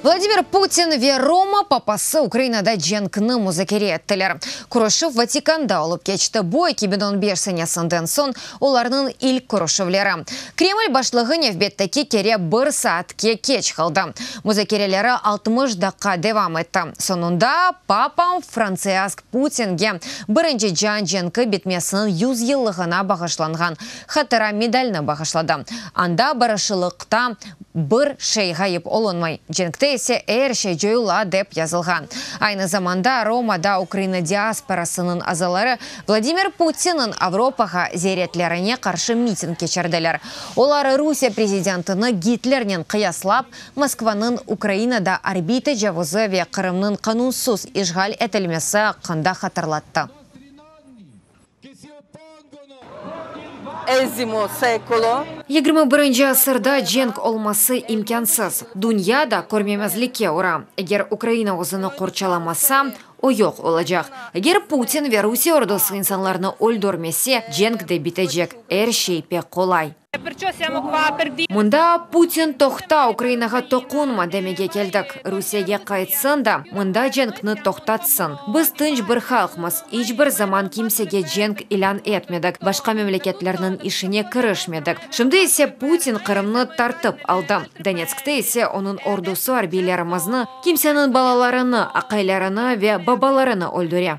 Владимир Путин ве Рома папасы Украинада женкны музыкере еттілер. Курышев Ватиканда олып кечті бой кебедон берсіне сынден сон оларның ил курышевлері. Кремль башлығы невбеттеки кере бір саатке кеч қалды. Музыкерелері 60 даққа девам етті. Сонында папам Франциск Путинге бірінші жан женкі бетмесінің 100 еллығына бағышланған хатыра медальны бағышлады. Анда барышылықта бір шей ғайып олынмай. Женкті есе әрше жойыла деп yazылған. Айны заманда Ромада Украина диаспорасының азалары Владимир Путинның Авропаға зеретлеріне қаршы митинг кечерділер. Олары Русия президентіні Гитлернен қияслап, Москваның Украинада орбита жавызы ве Қырымның қанунсыз ишғал етілмесі қанда хатырлатты. 21 асырда женг олмасы имкансыз. Дүнияда көрмемезлікке ұра. Егер Украина өзіні қорчаламаса, ойық олacak. Егер Путин ве Русия ордосы инсанларны өлдөрмесе, женг де бітежек. Әр шей пек қолай. Мұнда Путин тоқта Украинаға тоқунма демеге келдік. Русияге қайтсын да, мұнда женгні тоқтатсын. Біз тынж бір халқымыз, еш бір заман кимсеге женг илан етмедік. Башқа мемлекетлерінің ішіне кірішмедік. Шымды есе Путин Қырымны тартып алды. Донецкте есе оның ордусы арбилерімізні, кимсенің балаларыны, ақайларыны ве бабаларыны өлдіре.